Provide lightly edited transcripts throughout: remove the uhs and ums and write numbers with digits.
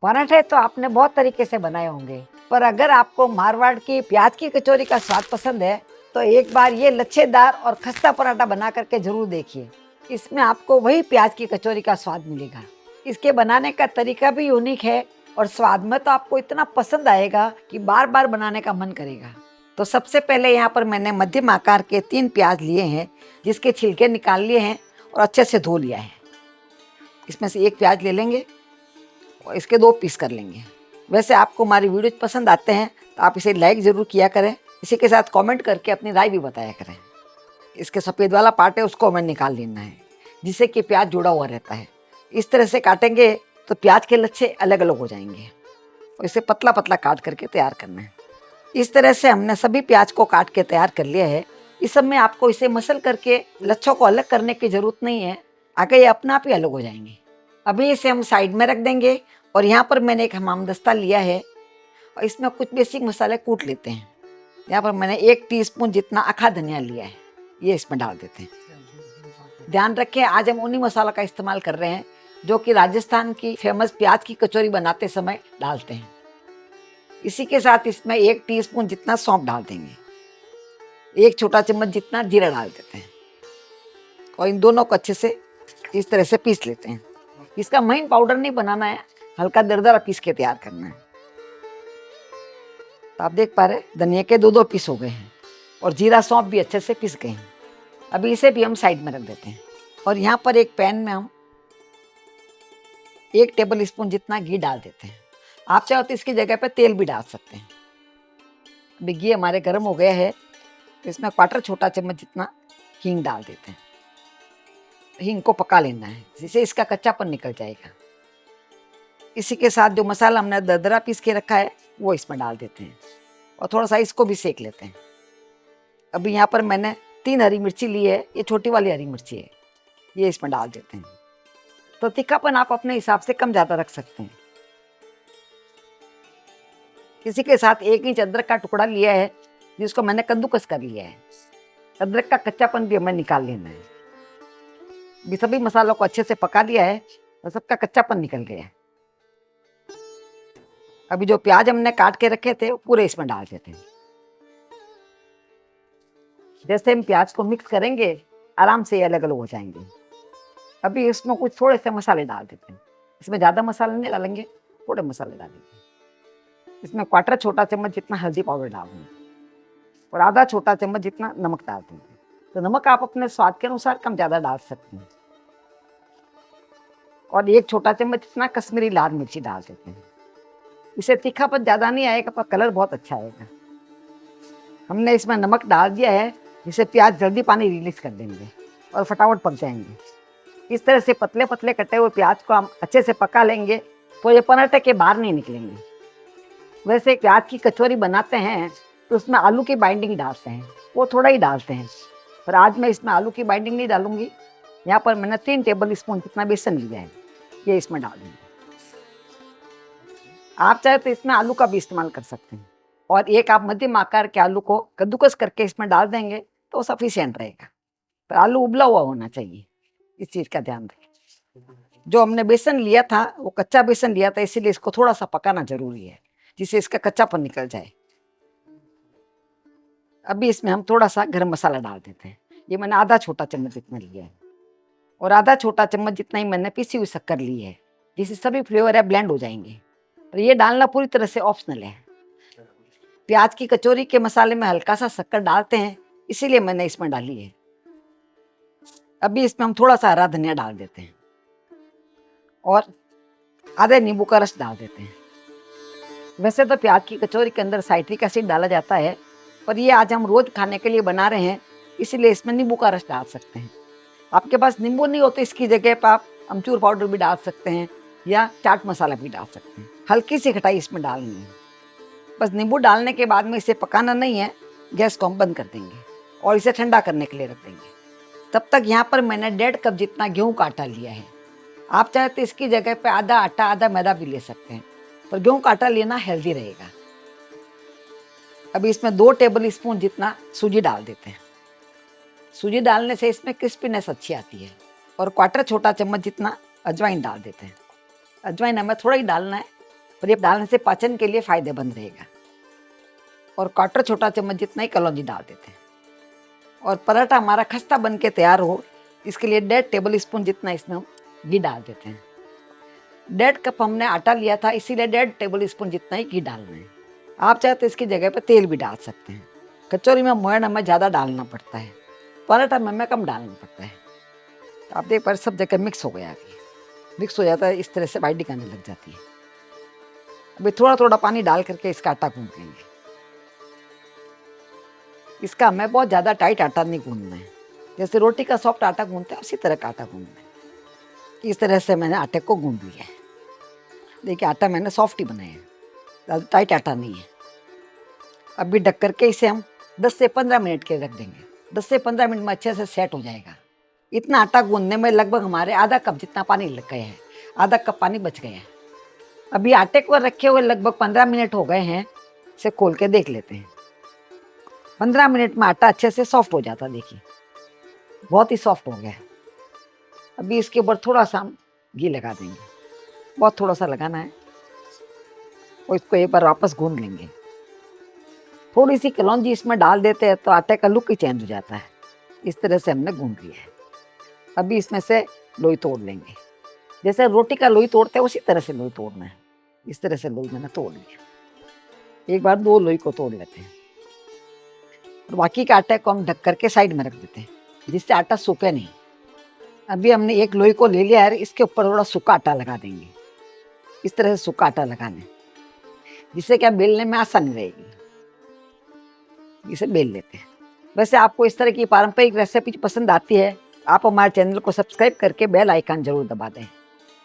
पराठे तो आपने बहुत तरीके से बनाए होंगे, पर अगर आपको मारवाड़ की प्याज की कचौरी का स्वाद पसंद है तो एक बार ये लच्छेदार और खस्ता पराठा बना करके जरूर देखिए। इसमें आपको वही प्याज की कचौरी का स्वाद मिलेगा। इसके बनाने का तरीका भी यूनिक है और स्वाद में तो आपको इतना पसंद आएगा कि बार बार बनाने का मन करेगा। तो सबसे पहले यहाँ पर मैंने मध्यम आकार के 3 प्याज लिए हैं, जिसके छिलके निकाल लिए हैं और अच्छे से धो लिया है। इसमें से एक प्याज ले लेंगे और इसके 2 पीस कर लेंगे। वैसे आपको हमारी वीडियो पसंद आते हैं तो आप इसे लाइक ज़रूर किया करें। इसी के साथ कमेंट करके अपनी राय भी बताया करें। इसके सफ़ेद वाला पार्ट है उसको हमें निकाल लेना है, जिससे कि प्याज जुड़ा हुआ रहता है। इस तरह से काटेंगे तो प्याज के लच्छे अलग अलग हो जाएंगे और इसे पतला पतला काट करके तैयार करना है। इस तरह से हमने सभी प्याज को काट के तैयार कर लिया है। इस सब में आपको इसे मसल करके लच्छों को अलग करने की ज़रूरत नहीं है, आगे ये अपने आप ही अलग हो जाएंगे। अभी इसे हम साइड में रख देंगे और यहाँ पर मैंने एक हमामदस्ता लिया है और इसमें कुछ बेसिक मसाले कूट लेते हैं। यहाँ पर मैंने 1 टीस्पून जितना अखा धनिया लिया है, ये इसमें डाल देते हैं। ध्यान रखें, आज हम उन्हीं मसाला का इस्तेमाल कर रहे हैं जो कि राजस्थान की फेमस प्याज की कचौरी बनाते समय डालते हैं। इसी के साथ इसमें 1 टीस्पून जितना सौंफ डाल देंगे, 1 छोटा चम्मच जितना जीरा डाल देते हैं और इन दोनों को अच्छे से इस तरह से पीस लेते हैं। इसका महीन पाउडर नहीं बनाना है, हल्का दरदरा पीस के तैयार करना है। तो आप देख पा रहे धनिया के 2-2 पीस हो गए हैं और जीरा सौंफ भी अच्छे से पीस गए हैं। अभी इसे भी हम साइड में रख देते हैं और यहाँ पर एक पैन में हम 1 टेबल स्पून जितना घी डाल देते हैं। आप चाहो तो इसकी जगह पर तेल भी डाल सकते हैं। अभी घी हमारे गर्म हो गया है तो इसमें 1/4 छोटा चम्मच जितना हींग डाल देते हैं। हींग को पका लेना है जिससे इसका कच्चापन निकल जाएगा। इसी के साथ जो मसाला हमने दरदरा पीस के रखा है वो इसमें डाल देते हैं और थोड़ा सा इसको भी सेक लेते हैं। अभी यहाँ पर मैंने 3 हरी मिर्ची ली है, ये छोटी वाली हरी मिर्ची है, ये इसमें डाल देते हैं। तो तीखापन आप अपने हिसाब से कम ज़्यादा रख सकते हैं। इसी के साथ 1 इंच अदरक का टुकड़ा लिया है जिसको मैंने कद्दूकस कर लिया है। अदरक का कच्चापन भी हमें निकाल लेना है। भी सभी मसालों को अच्छे से पका लिया है और सबका कच्चापन निकल गया है। अभी जो प्याज हमने काट के रखे थे वो पूरे इसमें डाल देते हैं। जैसे हम प्याज को मिक्स करेंगे आराम से ये अलग अलग हो जाएंगे। अभी इसमें कुछ थोड़े से मसाले डाल देते हैं। इसमें ज़्यादा मसाले नहीं डालेंगे, थोड़े मसाले डालेंगे। इसमें 1/4 छोटा चम्मच जितना हल्दी पाउडर डाल देंगे और आधा छोटा चम्मच जितना नमक डाल देंगे। तो नमक आप अपने स्वाद के अनुसार कम ज़्यादा डाल सकते हैं और 1 छोटा चम्मच जितना कश्मीरी लाल मिर्ची डाल देते हैं। इसे तीखापन ज़्यादा नहीं आएगा पर कलर बहुत अच्छा आएगा। हमने इसमें नमक डाल दिया है जिससे प्याज जल्दी पानी रिलीज कर देंगे और फटाफट पक जाएंगे। इस तरह से पतले पतले कटे हुए प्याज को हम अच्छे से पका लेंगे तो ये पराठे के बाहर नहीं निकलेंगे। वैसे प्याज की कचौरी बनाते हैं तो उसमें आलू की बाइंडिंग डालते हैं, वो थोड़ा ही डालते हैं, पर आज मैं इसमें आलू की बाइंडिंग नहीं डालूंगी। यहाँ पर मैंने 3 टेबल स्पून जितना बेसन लिया है, ये इसमें डाल दूँगी। आप चाहे तो इसमें आलू का भी इस्तेमाल कर सकते हैं और एक आप मध्यम आकार के आलू को कद्दूकस करके इसमें डाल देंगे तो सफिशिएंट रहेगा। पर आलू उबला हुआ होना चाहिए, इस चीज़ का ध्यान रखें। जो हमने बेसन लिया था वो कच्चा बेसन लिया था, इसीलिए इसको थोड़ा सा पकाना जरूरी है जिससे इसका कच्चापन निकल जाए। अभी इसमें हम थोड़ा सा गरम मसाला डाल देते हैं। ये मैंने आधा छोटा चम्मच जितना लिया है और आधा छोटा चम्मच जितना ही मैंने पिसी हुई शक्कर ली है, जिससे सभी फ्लेवर है ब्लेंड हो जाएंगे। और ये डालना पूरी तरह से ऑप्शनल है। प्याज की कचौरी के मसाले में हल्का सा शक्कर डालते हैं, इसीलिए मैंने इसमें डाली है। अभी इसमें हम थोड़ा सा हरा धनिया डाल देते हैं और आधे नींबू का रस डाल देते हैं। वैसे तो प्याज की कचौरी के अंदर साइट्रिक एसिड डाला जाता है, पर ये आज हम रोज खाने के लिए बना रहे हैं, इसीलिए इसमें नींबू का रस डाल सकते हैं। आपके पास नींबू नहीं हो तो इसकी जगह पर आप अमचूर पाउडर भी डाल सकते हैं या चाट मसाला भी डाल सकते हैं। हल्की सी खटाई इसमें डालनी है। बस नींबू डालने के बाद में इसे पकाना नहीं है, गैस को हम बंद कर देंगे और इसे ठंडा करने के लिए रख देंगे। तब तक यहाँ पर मैंने 1.5 कप जितना गेहूं का आटा लिया है। आप चाहे तो इसकी जगह पे आधा आटा आधा मैदा भी ले सकते हैं, पर गेहूं का आटा लेना हेल्दी रहेगा। अभी इसमें 2 टेबल स्पून जितना सूजी डाल देते हैं। सूजी डालने से इसमें क्रिस्पीनेस अच्छी आती है। और 1/4 छोटा चम्मच जितना अजवाइन डाल देते हैं। अजवाइन हमें थोड़ा ही डालना है, पर ये डालने से पाचन के लिए फायदेमंद रहेगा। और क्वार्टर छोटा चम्मच जितना ही कलौंजी डाल देते हैं। और पराठा हमारा खस्ता बन के तैयार हो, इसके लिए 1.5 टेबल स्पून जितना इसमें हम घी डाल देते हैं। 1.5 कप हमने आटा लिया था, इसीलिए 1.5 टेबल स्पून जितना ही घी डालना है। आप चाहे तो इसकी जगह पर तेल भी डाल सकते हैं। कचौरी में मोयन हमें ज़्यादा डालना पड़ता है, पराठा में हमें कम डालना पड़ता है। तो आप देख पर सब जगह मिक्स हो गया। अभी मिक्स हो जाता है, इस तरह से बाइंडिंग आने लग जाती है। अभी थोड़ा थोड़ा पानी डाल करके इसका आटा गूंद लेंगे। इसका हमें बहुत ज़्यादा टाइट आटा नहीं गूंदना है, जैसे रोटी का सॉफ्ट आटा गूंदते हैं उसी तरह का आटा गूंदना है। इस तरह से मैंने आटे को गूंद लिया है। देखिए आटा मैंने सॉफ्ट ही बनाया है, ज़्यादा टाइट आटा नहीं है। अभी ढक करके इसे हम 10 से 15 मिनट के रख देंगे। 10 से 15 मिनट में अच्छे से सेट हो जाएगा। इतना आटा गूंदने में लगभग हमारे आधा कप जितना पानी लग गया है, आधा कप पानी बच गया है। अभी आटे को रखे हुए लगभग 15 मिनट हो गए हैं। इसे खोल के देख लेते हैं। 15 मिनट में आटा अच्छे से सॉफ्ट हो जाता, देखिए बहुत ही सॉफ्ट हो गया है। अभी इसके ऊपर थोड़ा सा हम घी लगा देंगे, बहुत थोड़ा सा लगाना है, और इसको एक बार वापस गूंद लेंगे। थोड़ी सी कलौंजी इसमें डाल देते हैं तो आटे का लुक ही चेंज हो जाता है। इस तरह से हमने गूंद लिया है। अभी इसमें से लोई तोड़ लेंगे, जैसे रोटी का लोई तोड़ते हैं उसी तरह से लोई तोड़ना है। इस तरह से लोई मैंने तोड़ लिया। एक बार 2 लोई को तोड़ लेते हैं और बाकी के आटे को हम ढक करके साइड में रख देते हैं, जिससे आटा सूखे नहीं। अभी हमने एक लोई को ले लिया है, इसके ऊपर थोड़ा सूखा आटा लगा देंगे। इस तरह से सूखा आटा लगाना है, जिससे क्या बेलने में आसानी रहेगी। इसे बेल लेते हैं। वैसे आपको इस तरह की पारंपरिक रेसिपी पसंद आती है, आप हमारे चैनल को सब्सक्राइब करके बेल आइकन जरूर दबा दें,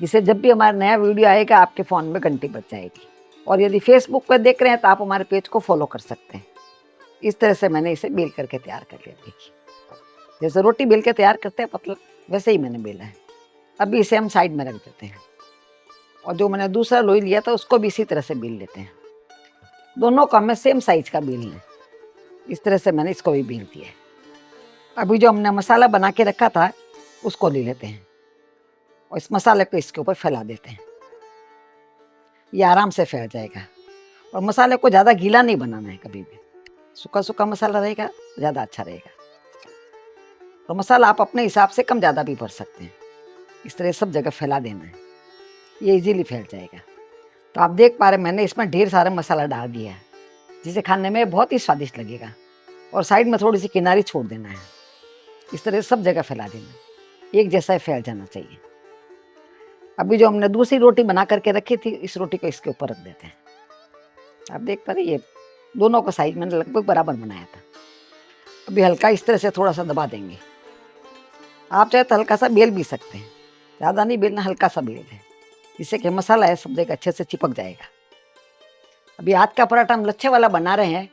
जिससे जब भी हमारा नया वीडियो आएगा आपके फ़ोन में घंटी बज जाएगी। और यदि फेसबुक पर देख रहे हैं तो आप हमारे पेज को फॉलो कर सकते हैं। इस तरह से मैंने इसे बेल करके तैयार कर लिया। देखिए जैसे रोटी बेल के तैयार करते हैं पतला, वैसे ही मैंने बेला है। अभी इसे हम साइड में रख देते हैं, और जो मैंने दूसरा लोई लिया था उसको भी इसी तरह से बेल लेते हैं। दोनों को हमें सेम साइज का बेलना है। इस तरह से मैंने इसको भी बेल दिया है। अभी जो हमने मसाला बना के रखा था उसको ले लेते हैं, और इस मसाले को इसके ऊपर फैला देते हैं। ये आराम से फैल जाएगा। और मसाले को ज़्यादा गीला नहीं बनाना है, कभी भी सूखा सूखा मसाला रहेगा ज़्यादा अच्छा रहेगा। तो मसाला आप अपने हिसाब से कम ज़्यादा भी भर सकते हैं। इस तरह सब जगह फैला देना है, ये इजीली फैल जाएगा। तो आप देख पा रहे हैं मैंने इसमें ढेर सारा मसाला डाल दिया है, जिसे खाने में बहुत ही स्वादिष्ट लगेगा। और साइड में थोड़ी सी किनारी छोड़ देना है। इस तरह सब जगह फैला देना, एक जैसा फैल जाना चाहिए। अभी जो हमने दूसरी रोटी बना करके रखी थी, इस रोटी को इसके ऊपर रख देते हैं। आप देख पा रहे ये दोनों का साइज मैंने लगभग बराबर बनाया था। अभी हल्का इस तरह से थोड़ा सा दबा देंगे। आप चाहे तो हल्का सा बेल भी सकते हैं, ज़्यादा नहीं बेलना, हल्का सा बेल है, जिससे कि मसाला है सब जगह अच्छे से चिपक जाएगा। अभी आज का पराठा हम लच्छे वाला बना रहे हैं,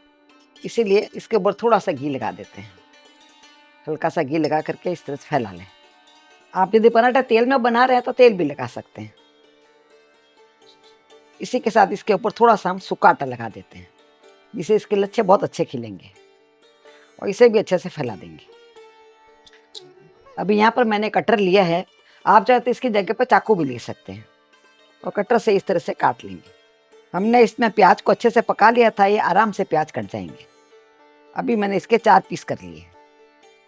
इसीलिए इसके ऊपर थोड़ा सा घी लगा देते हैं। हल्का सा घी लगा करके इस तरह से फैला लें। आप यदि पराठा तेल में बना रहे हैं तो तेल भी लगा सकते हैं। इसी के साथ इसके ऊपर थोड़ा सा हम सूखा आटा लगा देते हैं, जिससे इसके लच्छे बहुत अच्छे खिलेंगे। और इसे भी अच्छे से फैला देंगे। अभी यहाँ पर मैंने कटर लिया है, आप चाहे तो इसकी जगह पर चाकू भी ले सकते हैं, और कटर से इस तरह से काट लेंगे। हमने इसमें प्याज को अच्छे से पका लिया था, ये आराम से प्याज कट जाएंगे। अभी मैंने इसके 4 पीस कर लिए।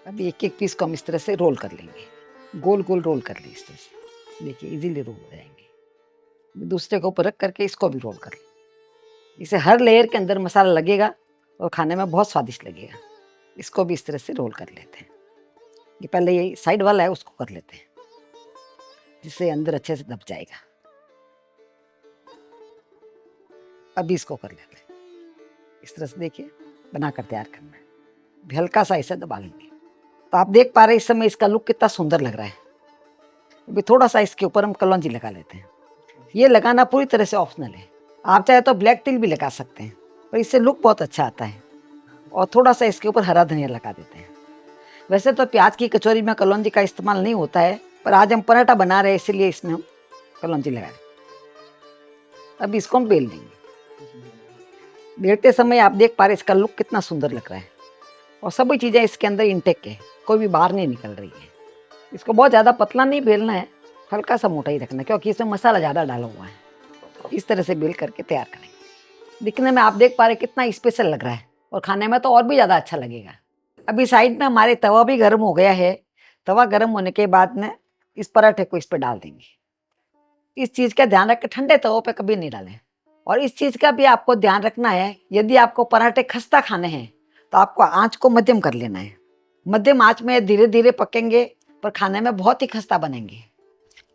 अभी एक एक पीस को हम इस तरह से रोल कर लेंगे, गोल गोल रोल कर लें इस तरह से। देखिए इजीली रोल हो जाएंगे। दूसरे के ऊपर रख करके इसको भी रोल कर लें। इसे हर लेयर के अंदर मसाला लगेगा और खाने में बहुत स्वादिष्ट लगेगा। इसको भी इस तरह से रोल कर लेते हैं। ये पहले ये साइड वाला है उसको कर लेते हैं, जिससे अंदर अच्छे से दब जाएगा। अभी इसको कर लेते हैं इस तरह से। देखिए बनाकर तैयार करना है। अभी हल्का सा इसे दबा लेंगे। तो आप देख पा रहे हैं इस समय इसका लुक कितना सुंदर लग रहा है। अभी थोड़ा सा इसके ऊपर हम कलौंजी लगा लेते हैं। ये लगाना पूरी तरह से ऑप्शनल है, आप चाहे तो ब्लैक तिल भी लगा सकते हैं, पर इससे लुक बहुत अच्छा आता है। और थोड़ा सा इसके ऊपर हरा धनिया लगा देते हैं। वैसे तो प्याज की कचौरी में कलौंजी का इस्तेमाल नहीं होता है, पर आज हम पराठा बना रहे हैं इसीलिए इसमें हम कलौंजी लगा रहे हैं। अब इसको हम बेल देंगे। बेलते समय आप देख पा रहे हैं इसका लुक कितना सुंदर लग रहा है, और सभी चीज़ें इसके अंदर इंटेक है, कोई भी बाहर नहीं निकल रही है। इसको बहुत ज़्यादा पतला नहीं बेलना है, हल्का सा मोटा ही रखना है, क्योंकि इसमें मसाला ज़्यादा डाला हुआ है। इस तरह से बेल करके तैयार करेंगे। दिखने में आप देख पा रहे कितना स्पेशल लग रहा है और खाने में तो और भी ज़्यादा अच्छा लगेगा। अभी साइड में हमारे तवा भी गर्म हो गया है। तवा गर्म होने के बाद में इस पराठे को इस पर डाल देंगे। इस चीज़ का ध्यान रखें, ठंडे तवों पे कभी नहीं डालें। और इस चीज़ का भी आपको ध्यान रखना है, यदि आपको पराठे खस्ता खाने हैं तो आपको आँच को मध्यम कर लेना है। मध्यम आँच में धीरे धीरे पकेंगे पर खाने में बहुत ही खस्ता बनेंगे।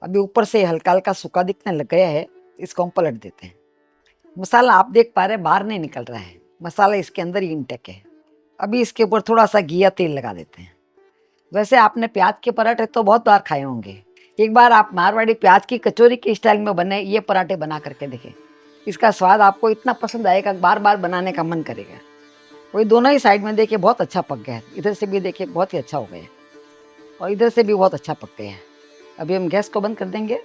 अभी ऊपर से हल्का हल्का सूखा दिखने लग गया है, इसको हम पलट देते हैं। मसाला आप देख पा रहे हैं बाहर नहीं निकल रहा है, मसाला इसके अंदर ही इंटेक है। अभी इसके ऊपर थोड़ा सा घी या तेल लगा देते हैं। वैसे आपने प्याज के पराठे तो बहुत बार खाए होंगे, एक बार आप मारवाड़ी प्याज की कचौरी के स्टाइल में बने ये पराठे बना करके देखें। इसका स्वाद आपको इतना पसंद आएगा, बार बार बनाने का मन करेगा। वही दोनों ही साइड में देखिए बहुत अच्छा पक गया है, इधर से भी देखिए बहुत ही अच्छा हो गया है और इधर से भी बहुत अच्छा पक गया है। अभी हम गैस को बंद कर देंगे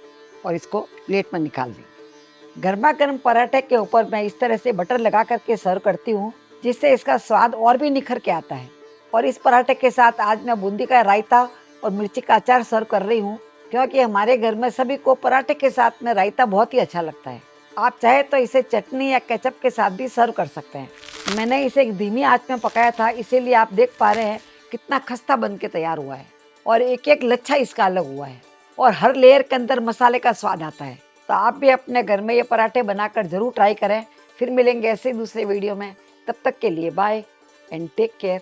और इसको प्लेट में निकाल देंगे। गर्मा गर्म पराठे के ऊपर मैं इस तरह से बटर लगा करके सर्व करती हूँ, जिससे इसका स्वाद और भी निखर के आता है। और इस पराठे के साथ आज मैं बूंदी का रायता और मिर्ची का अचार सर्व कर रही हूँ, क्योंकि हमारे घर में सभी को पराठे के साथ में रायता बहुत ही अच्छा लगता है। आप चाहे तो इसे चटनी या केचप के साथ भी सर्व कर सकते हैं। मैंने इसे एक धीमी आंच में पकाया था, इसीलिए आप देख पा रहे हैं कितना खस्ता बन के तैयार हुआ है और एक एक लच्छा इसका अलग हुआ है और हर लेयर के अंदर मसाले का स्वाद आता है। तो आप भी अपने घर में ये पराठे बनाकर जरूर ट्राई करें। फिर मिलेंगे ऐसे दूसरे वीडियो में, तब तक के लिए बाय एंड टेक केयर।